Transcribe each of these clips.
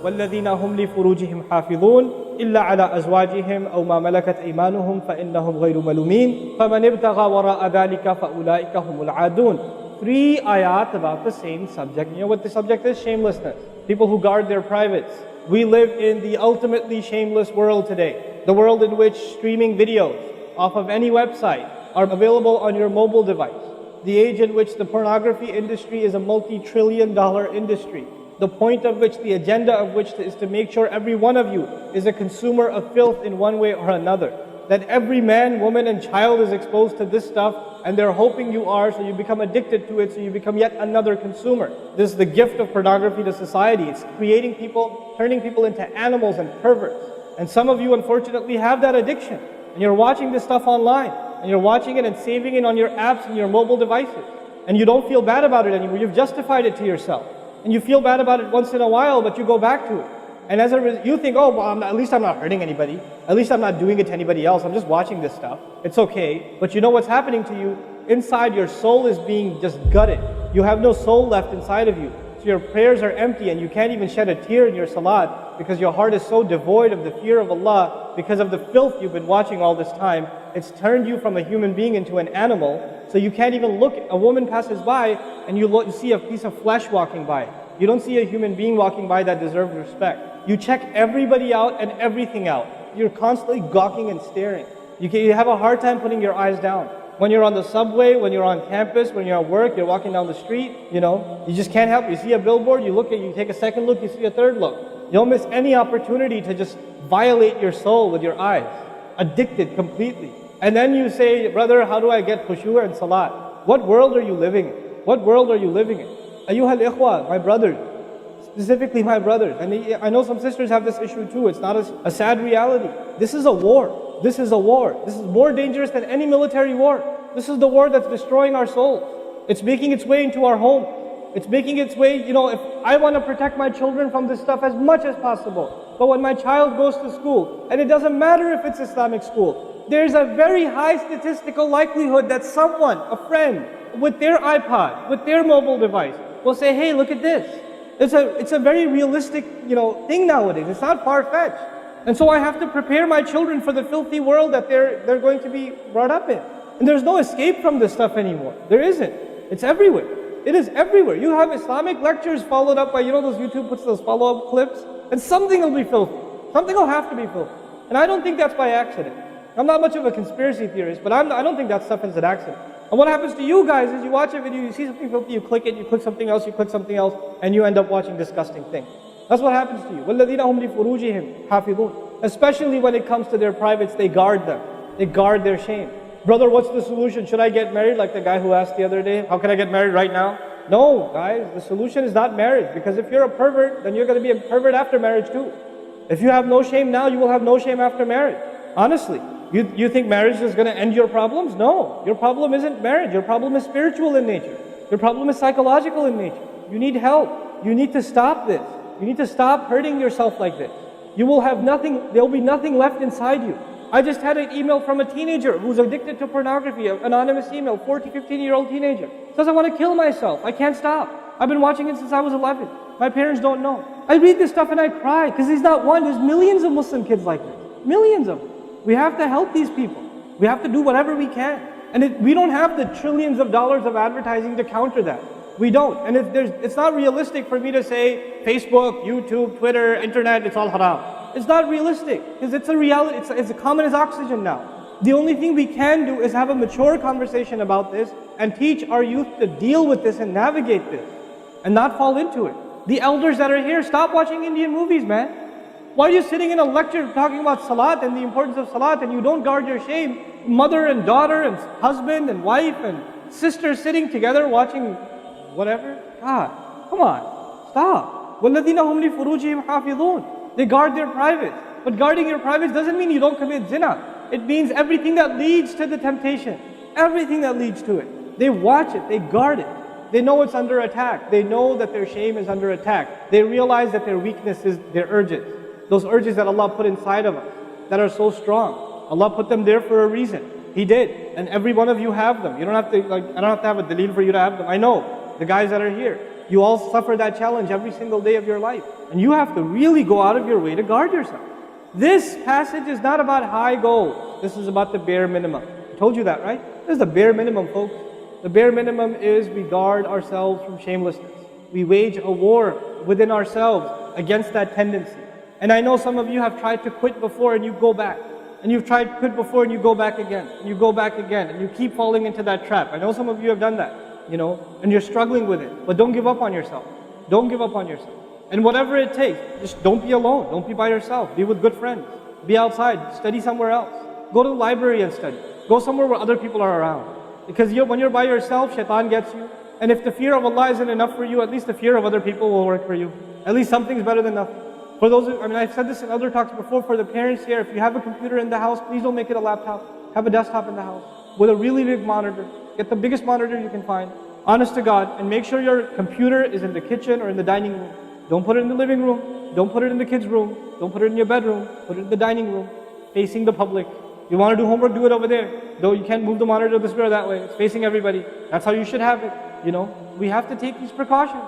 وَالَّذِينَ هُمْ لِفُرُوجِهِمْ حَافِظُونَ إِلَّا عَلَى أَزْوَاجِهِمْ أَوْ مَا مَلَكَتْ أَيْمَانُهُمْ فَإِنَّهُمْ غَيْرُ مَلُومِينَ فَمَنِ ابْتَغَى وَرَاءَ ذَلِكَ فَأُولَٰئِكَ هُمُ الْعَادُونَ. 3 ayat about the same subject. You know what the subject is? Shamelessness. People who guard their privates. We live in the ultimately shameless world today. The world in which streaming videos off of any website are available on your mobile device. The age in which the pornography industry is a multi-trillion-dollar industry. The point of which, the agenda of which is to make sure every one of you is a consumer of filth in one way or another. That every man, woman and child is exposed to this stuff, and they're hoping you are, so you become addicted to it, so you become yet another consumer. This is the gift of pornography to society. It's creating people, turning people into animals and perverts. And some of you unfortunately have that addiction. And you're watching this stuff online. And you're watching it and saving it on your apps and your mobile devices. And you don't feel bad about it anymore. You've justified it to yourself. And you feel bad about it once in a while, but you go back to it. And as a result, you think, oh, well, at least I'm not hurting anybody. At least I'm not doing it to anybody else. I'm just watching this stuff. It's okay. But you know what's happening to you? Inside, your soul is being just gutted. You have no soul left inside of you. So your prayers are empty and you can't even shed a tear in your salat because your heart is so devoid of the fear of Allah because of the filth you've been watching all this time. It's turned you from a human being into an animal. So you can't even look. A woman passes by and you see a piece of flesh walking by. You don't see a human being walking by that deserves respect. You check everybody out and everything out. You're constantly gawking and staring. You have a hard time putting your eyes down. When you're on the subway, when you're on campus, when you're at work, you're walking down the street, you just can't help it. You see a billboard, you take a second look, you see a third look. You don't miss any opportunity to just violate your soul with your eyes. Addicted completely. And then you say, brother, how do I get khushu' and salat? What world are you living in? What world are you living in? Ayyuhal ikhwa, my brothers, specifically my brothers. And I know some sisters have this issue too. It's not a sad reality. This is a war. This is a war. This is more dangerous than any military war. This is the war that's destroying our souls. It's making its way into our home. It's making its way, if I want to protect my children from this stuff as much as possible. But when my child goes to school, and it doesn't matter if it's Islamic school, there's a very high statistical likelihood that someone, a friend, with their iPod, with their mobile device, will say, hey, look at this. It's a very realistic, thing nowadays. It's not far-fetched. And so I have to prepare my children for the filthy world that they're going to be brought up in. And there's no escape from this stuff anymore. There isn't. It's everywhere. It is everywhere. You have Islamic lectures followed up by, those YouTube puts those follow-up clips, and something will be filthy. Something will have to be filthy. And I don't think that's by accident. I'm not much of a conspiracy theorist, but I don't think that stuff is an accident. And what happens to you guys is you watch a video, you see something filthy, you click it, you click something else, and you end up watching disgusting things. That's what happens to you. وَالَّذِينَ هُمْ لِفُرُوجِهِمْ حَافِظُونَ. Especially when it comes to their privates, they guard them. They guard their shame. Brother, what's the solution? Should I get married? Like the guy who asked the other day, how can I get married right now? No, guys, the solution is not marriage. Because if you're a pervert, then you're going to be a pervert after marriage too. If you have no shame now, you will have no shame after marriage. Honestly. You think marriage is going to end your problems? No. Your problem isn't marriage. Your problem is spiritual in nature. Your problem is psychological in nature. You need help. You need to stop this. You need to stop hurting yourself like this. You will have nothing, there will be nothing left inside you. I just had an email from a teenager who's addicted to pornography, an anonymous email, 14, 15-year-old teenager. Says, I want to kill myself. I can't stop. I've been watching it since I was 11. My parents don't know. I read this stuff and I cry because he's not one. There's millions of Muslim kids like this. Millions of them. We have to help these people. We have to do whatever we can. And we don't have the trillions of dollars of advertising to counter that. We don't. And it's not realistic for me to say Facebook, YouTube, Twitter, internet, it's all haram. It's not realistic because it's a reality. It's as common as oxygen now. The only thing we can do is have a mature conversation about this and teach our youth to deal with this and navigate this and not fall into it. The elders that are here, stop watching Indian movies, man. Why are you sitting in a lecture talking about salat and the importance of salat and you don't guard your shame? Mother and daughter and husband and wife and sister sitting together watching whatever? God, come on, stop. وَالَّذِينَ هُمْ لِفُرُوجِهِمْ حَافِظُونَ. They guard their privates. But guarding your privates doesn't mean you don't commit zina. It means everything that leads to the temptation. Everything that leads to it. They watch it, they guard it. They know it's under attack. They know that their shame is under attack. They realize that their weakness is their urges. Those urges that Allah put inside of us, that are so strong. Allah put them there for a reason. He did. And every one of you have them. You don't have to, I don't have to have a dalil for you to have them. I know, the guys that are here. You all suffer that challenge every single day of your life. And you have to really go out of your way to guard yourself. This passage is not about high goals. This is about the bare minimum. I told you that, right? This is the bare minimum, folks. The bare minimum is we guard ourselves from shamelessness. We wage a war within ourselves against that tendency. And I know some of you have tried to quit before and you go back. And you've tried to quit before and you go back again. And you go back again. And you keep falling into that trap. I know some of you have done that, and you're struggling with it. But don't give up on yourself. Don't give up on yourself. And whatever it takes, just don't be alone. Don't be by yourself. Be with good friends. Be outside. Study somewhere else. Go to the library and study. Go somewhere where other people are around. Because when you're by yourself, shaitan gets you. And if the fear of Allah isn't enough for you, at least the fear of other people will work for you. At least something's better than nothing. For those, I've said this in other talks before, for the parents here, if you have a computer in the house, please don't make it a laptop. Have a desktop in the house with a really big monitor. Get the biggest monitor you can find. Honest to God. And make sure your computer is in the kitchen or in the dining room. Don't put it in the living room. Don't put it in the kids' room. Don't put it in your bedroom. Put it in the dining room, facing the public. You want to do homework, do it over there. Though you can't move the monitor this way or that way. It's facing everybody. That's how you should have it. We have to take these precautions.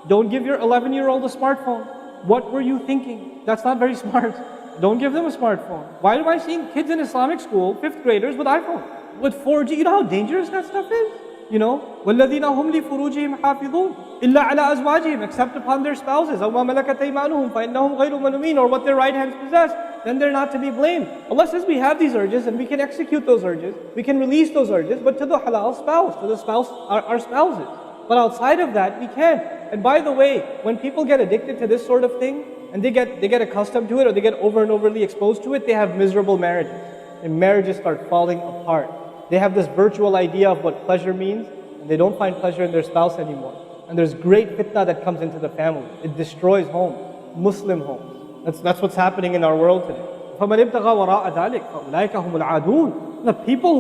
Don't give your 11-year-old a smartphone. What were you thinking? That's not very smart. Don't give them a smartphone. Why am I seeing kids in Islamic school, 5th graders, with iPhone? With 4G, you know how dangerous that stuff is? وَالَّذِينَ هُمْ لِفُرُوجِهِمْ حَافِظُونَ إِلَّا عَلَىٰ أَزْوَاجِهِمْ, except upon their spouses, أَوْ مَا مَلَكَتْ أَيْمَانُهُمْ فَإِنَّهُمْ غَيْرُ مَلُومِينَ, or what their right hands possess, then they're not to be blamed. Allah says we have these urges and we can execute those urges, we can release those urges, but to the halal spouse, to the spouse, our spouses. But outside of that, we can't. And by the way, when people get addicted to this sort of thing, and they get accustomed to it, or they get over and overly exposed to it, they have miserable marriages. And marriages start falling apart. They have this virtual idea of what pleasure means, and they don't find pleasure in their spouse anymore. And there's great fitna that comes into the family. It destroys homes, Muslim homes. That's what's happening in our world today. فَمَنِ ابْتَغَى وَرَاءَ ذَلِكَ فَأُولَٰئِكَ هُمُ الْعَادُونَ. The people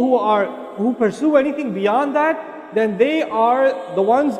who pursue anything beyond that, then they are the ones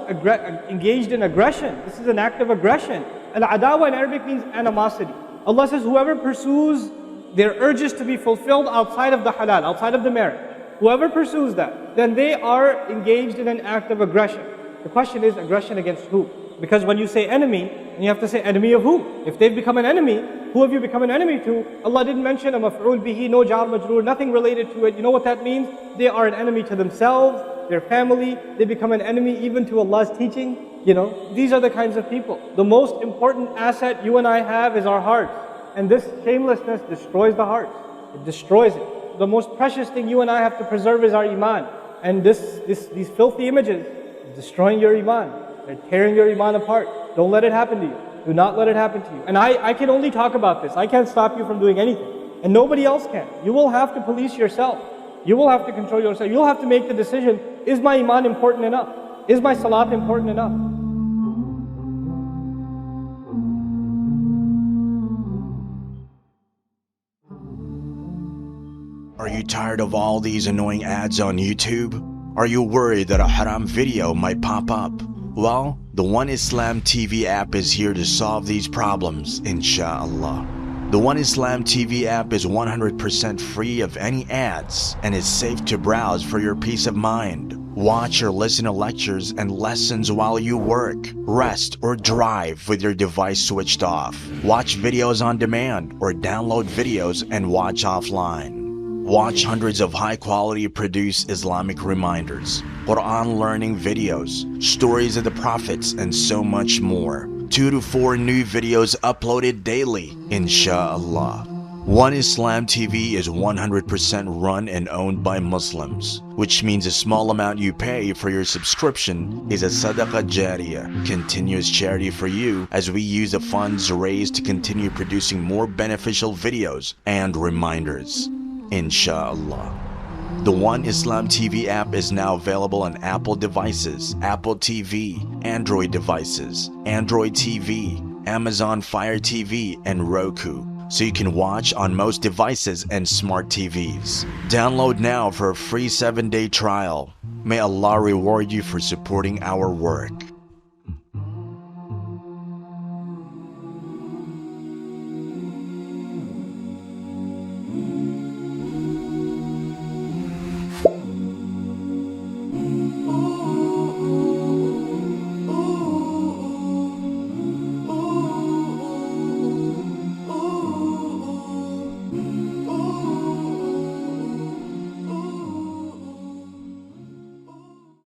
engaged in aggression. This is an act of aggression. Al-adawa in Arabic means animosity. Allah says whoever pursues their urges to be fulfilled outside of the halal, outside of the marriage, whoever pursues that, then they are engaged in an act of aggression. The question is, aggression against who? Because when you say enemy, then you have to say enemy of who? If they've become an enemy, who have you become an enemy to? Allah didn't mention a maf'ul bihi, no jar majroor, nothing related to it. You know what that means? They are an enemy to themselves, their family. They become an enemy even to Allah's teaching. These are the kinds of people. The most important asset you and I have is our hearts. And this shamelessness destroys the heart. It destroys it. The most precious thing you and I have to preserve is our iman. And these filthy images are destroying your iman. They're tearing your iman apart. Don't let it happen to you. Do not let it happen to you. And I can only talk about this. I can't stop you from doing anything. And nobody else can. You will have to police yourself. You will have to control yourself. You'll have to make the decision, is my iman important enough? Is my salat important enough? Are you tired of all these annoying ads on YouTube? Are you worried that a haram video might pop up? Well, the One Islam TV app is here to solve these problems, inshallah. The One Islam TV app is 100% free of any ads and is safe to browse for your peace of mind. Watch or listen to lectures and lessons while you work, rest, or drive with your device switched off. Watch videos on demand or download videos and watch offline. Watch hundreds of high-quality produced Islamic reminders, Quran learning videos, stories of the prophets, and so much more. 2 to 4 new videos uploaded daily, inshallah. One Islam TV is 100% run and owned by Muslims, which means a small amount you pay for your subscription is a sadaqah jariyah, continuous charity for you as we use the funds raised to continue producing more beneficial videos and reminders, inshallah. The One Islam TV app is now available on Apple devices, Apple TV, Android devices, Android TV, Amazon Fire TV, and Roku, so you can watch on most devices and smart TVs. Download now for a free 7-day trial. May Allah reward you for supporting our work.